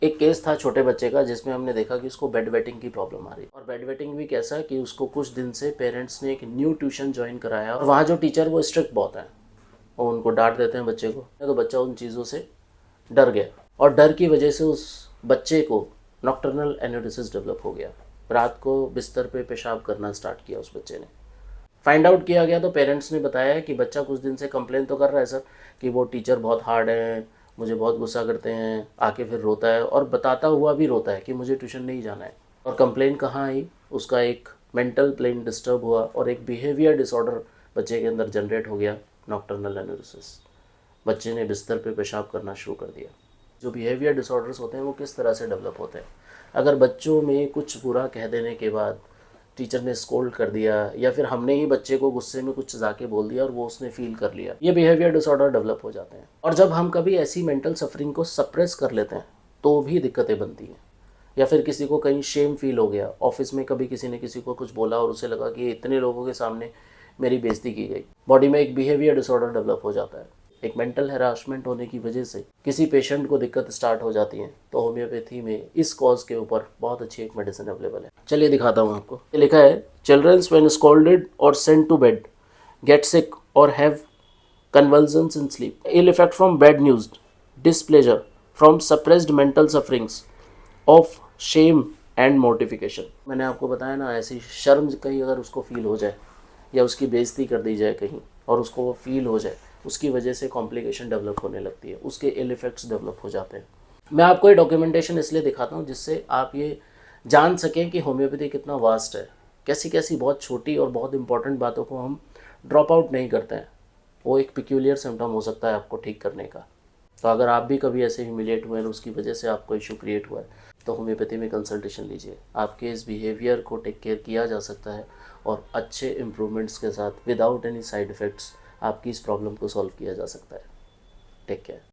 एक केस था छोटे बच्चे का जिसमें हमने देखा कि उसको बेड वेटिंग की प्रॉब्लम आ रही है। और बेड वेटिंग भी कैसा कि उसको कुछ दिन से पेरेंट्स ने एक न्यू ट्यूशन ज्वाइन कराया और वहाँ जो टीचर वो स्ट्रिक्ट बहुत है, वो उनको डांट देते हैं बच्चे को, तो बच्चा उन चीज़ों से डर गया और डर की वजह से उस बच्चे को नॉक्टर्नल एनोरेसिस डेवलप हो गया। रात को बिस्तर पे पेशाब करना स्टार्ट किया उस बच्चे ने। फाइंड आउट किया गया तो पेरेंट्स ने बताया कि बच्चा कुछ दिन से कंप्लेन तो कर रहा है सर कि वो टीचर बहुत हार्ड है, मुझे बहुत गुस्सा करते हैं, आके फिर रोता है और बताता हुआ भी रोता है कि मुझे ट्यूशन नहीं जाना है। और कंप्लेन कहाँ आई, उसका एक मेंटल प्लेन डिस्टर्ब हुआ और एक बिहेवियर डिसऑर्डर बच्चे के अंदर जनरेट हो गया, नॉक्टर्नल एनोरेसिस। बच्चे ने बिस्तर पे पेशाब करना शुरू कर दिया। जो बिहेवियर डिसऑर्डर्स होते हैं वो किस तरह से डेवलप होते हैं, अगर बच्चों में कुछ बुरा कह देने के बाद टीचर ने स्कोल्ड कर दिया या फिर हमने ही बच्चे को गुस्से में कुछ जाके बोल दिया और वो उसने फील कर लिया, ये बिहेवियर डिसऑर्डर डेवलप हो जाते हैं। और जब हम कभी ऐसी मेंटल सफरिंग को सप्रेस कर लेते हैं तो भी दिक्कतें बनती हैं। या फिर किसी को कहीं शेम फील हो गया, ऑफिस में कभी किसी ने किसी को कुछ बोला और उसे लगा कि इतने लोगों के सामने मेरी बेइज्जती की गई, बॉडी में एक बिहेवियर डिसऑर्डर डेवलप हो जाता है। एक मेंटल हैरासमेंट होने की वजह से किसी पेशेंट को दिक्कत स्टार्ट हो जाती है तो होम्योपैथी में इस कॉज के ऊपर बहुत अच्छी एक मेडिसिन अवेलेबल है। चलिए दिखाता हूँ आपको। ये लिखा है, चिल्ड्रंस व्हेन स्कॉल्डेड और sent to bed get sick और have convulsions in sleep, ill effect from bad news, displeasure from suppressed mental sufferings of shame and mortification। मैंने आपको बताया ना, ऐसी शर्म कहीं अगर उसको फील हो जाए या उसकी बेइज्जती कर दी जाए कहीं और उसको वो फील हो जाए, उसकी वजह से कॉम्प्लिकेशन डेवलप होने लगती है, उसके इल इफेक्ट्स डेवलप हो जाते हैं। मैं आपको ये डॉक्यूमेंटेशन इसलिए दिखाता हूँ जिससे आप ये जान सकें कि होम्योपैथी कितना वास्ट है, कैसी कैसी बहुत छोटी और बहुत इंपॉर्टेंट बातों को हम ड्रॉप आउट नहीं करते हैं। वो एक पिक्यूलियर सिम्टम हो सकता है आपको ठीक करने का। तो अगर आप भी कभी ऐसे ह्यूमिलेट हुए हैं और उसकी वजह से आपको इशू क्रिएट हुआ है तो होम्योपैथी में कंसल्टेशन लीजिए। आपके इस बिहेवियर को टेक केयर किया जा सकता है और अच्छे इम्प्रूवमेंट्स के साथ विदाउट एनी साइड इफ़ेक्ट्स आपकी इस प्रॉब्लम को सॉल्व किया जा सकता है। Take care.